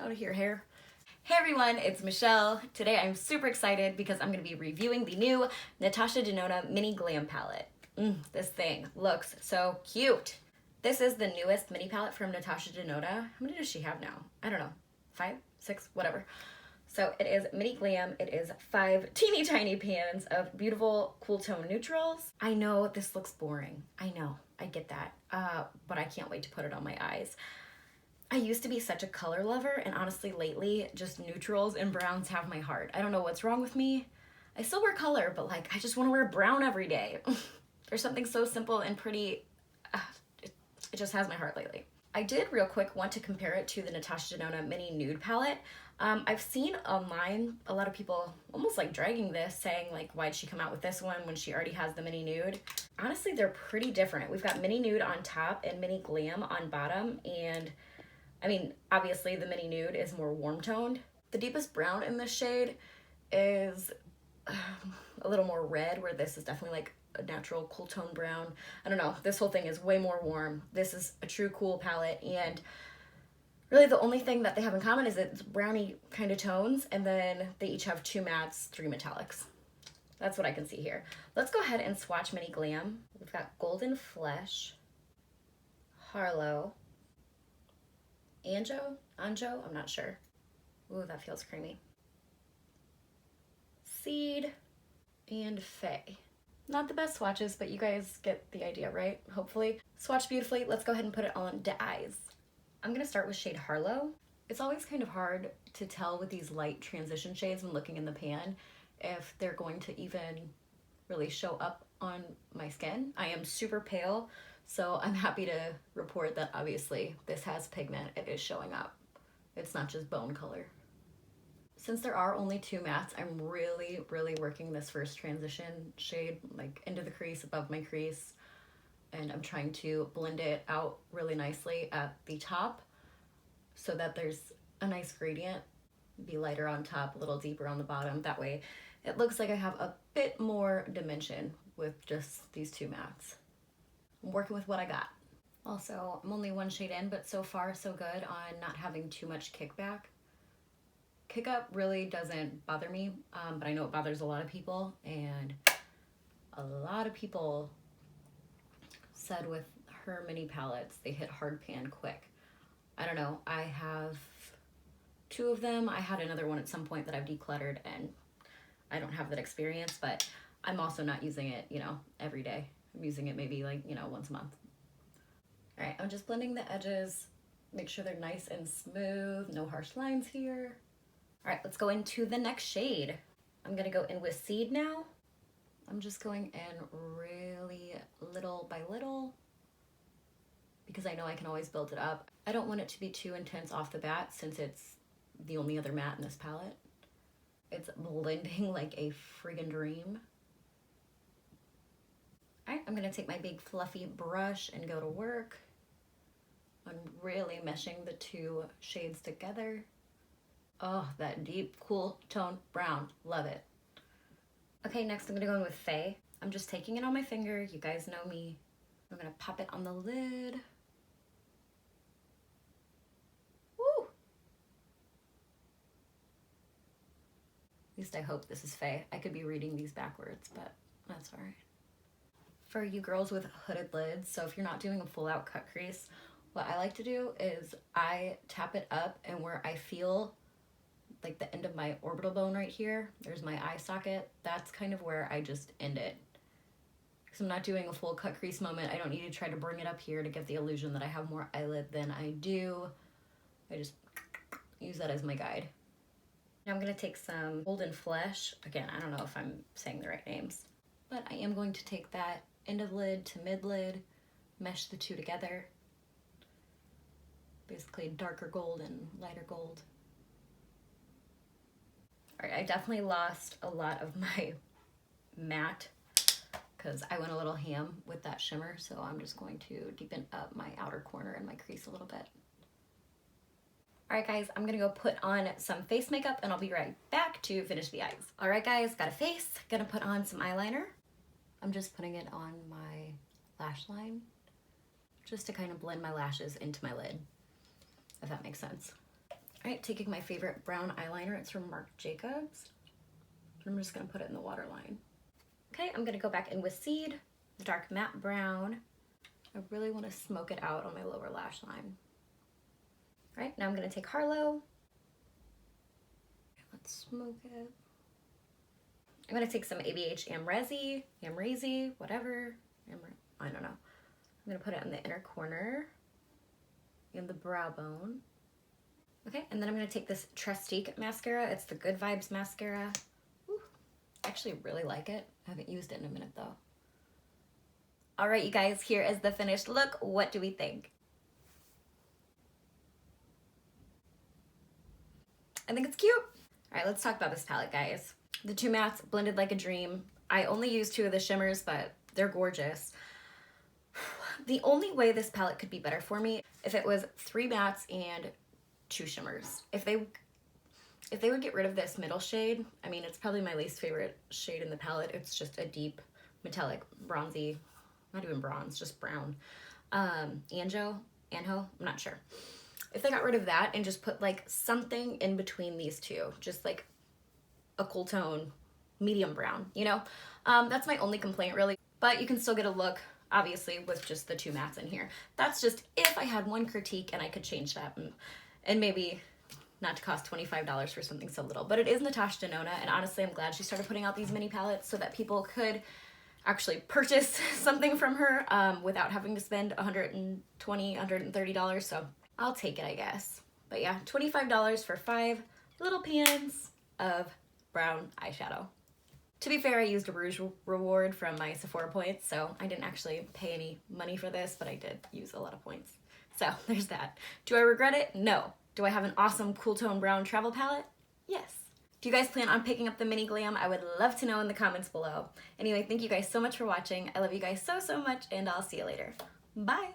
out of your hair. Hey everyone, it's Michelle. Today I'm super excited because I'm going to be reviewing the new Natasha Denona Mini Glam palette. This thing looks so cute. This is the newest mini palette from Natasha Denona. How many does she have now? I don't know. 5, 6, whatever. So it is Mini Glam. It is 5 teeny tiny pans of beautiful cool tone neutrals. I know this looks boring. I know, I get that. But I can't wait to put it on my eyes. I used to be such a color lover, and honestly lately just neutrals and browns have my heart. I don't know what's wrong with me. I still wear color, but like I just want to wear brown every day. There's something so simple and pretty. It just has my heart lately. I did real quick want to compare it to the Natasha Denona Mini Nude palette. I've seen online a lot of people almost like dragging this, saying like, why'd she come out with this one when she already has the Mini Nude? Honestly, they're pretty different. We've got Mini Nude on top and Mini Glam on bottom, and I mean, obviously the Mini Nude is more warm toned. The deepest brown in this shade is a little more red, where this is definitely like a natural cool tone brown. I don't know, this whole thing is way more warm. This is a true cool palette, and really the only thing that they have in common is it's browny kind of tones, and then they each have 2 mattes, 3 metallics. That's what I can see here. Let's go ahead and swatch Mini Glam. We've got Golden Flesh, Harlow, Anjo, I'm not sure. Ooh, that feels creamy. Seed, and Faye. Not the best swatches, but you guys get the idea, right? Hopefully. Swatch beautifully. Let's go ahead and put it on the eyes. I'm gonna start with shade Harlow. It's always kind of hard to tell with these light transition shades when looking in the pan if they're going to even really show up on my skin. I am super pale, so I'm happy to report that obviously this has pigment. It is showing up. It's not just bone color. Since there are only 2 mattes, I'm really working this first transition shade like into the crease, above my crease, and I'm trying to blend it out really nicely at the top so that there's a nice gradient. Be lighter on top, a little deeper on the bottom. That way it looks like I have a bit more dimension with just these 2 mattes. I'm working with what I got. Also, I'm only 1 shade in, but so far so good on not having too much kickback. Kick up really doesn't bother me, but I know it bothers a lot of people, and a lot of people said with her mini palettes they hit hard pan quick. I don't know, I have 2 of them. I had another one at some point that I've decluttered, and I don't have that experience, but I'm also not using it, you know, every day. I'm using it maybe like, you know, once a month. All right, I'm just blending the edges, make sure they're nice and smooth, no harsh lines here. All right, let's go into the next shade. I'm gonna go in with Seed now. I'm just going in really little by little because I know I can always build it up. I don't want it to be too intense off the bat since it's the only other matte in this palette. It's blending like a friggin' dream. All right, I'm gonna take my big fluffy brush and go to work on really meshing the 2 shades together. Oh, that deep, cool tone brown. Love it. Okay, next I'm gonna go in with Faye. I'm just taking it on my finger. You guys know me. I'm gonna pop it on the lid. Woo! At least I hope this is Faye. I could be reading these backwards, but that's all right. For you girls with hooded lids, so if you're not doing a full out cut crease, what I like to do is I tap it up, and where I feel like the end of my orbital bone right here, there's my eye socket. That's kind of where I just end it. Because I'm not doing a full cut crease moment. I don't need to try to bring it up here to give the illusion that I have more eyelid than I do. I just use that as my guide. Now I'm gonna take some Golden Flesh. Again, I don't know if I'm saying the right names, but I am going to take that end of lid to mid lid, mesh the 2 together. Basically darker gold and lighter gold. All right, I definitely lost a lot of my matte because I went a little ham with that shimmer, so I'm just going to deepen up my outer corner and my crease a little bit. All right, guys, I'm gonna go put on some face makeup, and I'll be right back to finish the eyes. All right, guys, got a face. Gonna put on some eyeliner. I'm just putting it on my lash line just to kind of blend my lashes into my lid, if that makes sense. All right, taking my favorite brown eyeliner. It's from Marc Jacobs. I'm just gonna put it in the waterline. Okay, I'm gonna go back in with Seed, the dark matte brown. I really wanna smoke it out on my lower lash line. All right, now I'm gonna take Harlow. Let's smoke it. I'm gonna take some ABH Amrezi, whatever. I don't know. I'm gonna put it in the inner corner, in the brow bone. Okay, and then I'm gonna take this Trestique mascara. It's the Good Vibes mascara. Ooh, I actually really like it. I haven't used it in a minute though. All right, you guys, here is the finished look. What do we think? I think it's cute. All right, let's talk about this palette, guys. The two mattes blended like a dream. I only used 2 of the shimmers, but they're gorgeous. The only way this palette could be better for me if it was 3 mattes and 2 shimmers. If they would get rid of this middle shade, I mean, it's probably my least favorite shade in the palette. It's just a deep metallic bronzy, not even bronze, just brown. Anho, I'm not sure. If they got rid of that and just put like something in between these two, just like a cool tone, medium brown, you know? That's my only complaint really, but you can still get a look, obviously, with just the 2 mattes in here. That's just if I had one critique and I could change that and maybe not to cost $25 for something so little. But it is Natasha Denona, and honestly, I'm glad she started putting out these mini palettes so that people could actually purchase something from her without having to spend $120, $130, so I'll take it, I guess. But yeah, $25 for 5 little pans of brown eyeshadow. To be fair, I used a Rouge reward from my Sephora points, so I didn't actually pay any money for this, but I did use a lot of points. So there's that. Do I regret it? No. Do I have an awesome cool tone brown travel palette? Yes. Do you guys plan on picking up the Mini Glam? I would love to know in the comments below. Anyway, thank you guys so much for watching. I love you guys so, so much, and I'll see you later. Bye.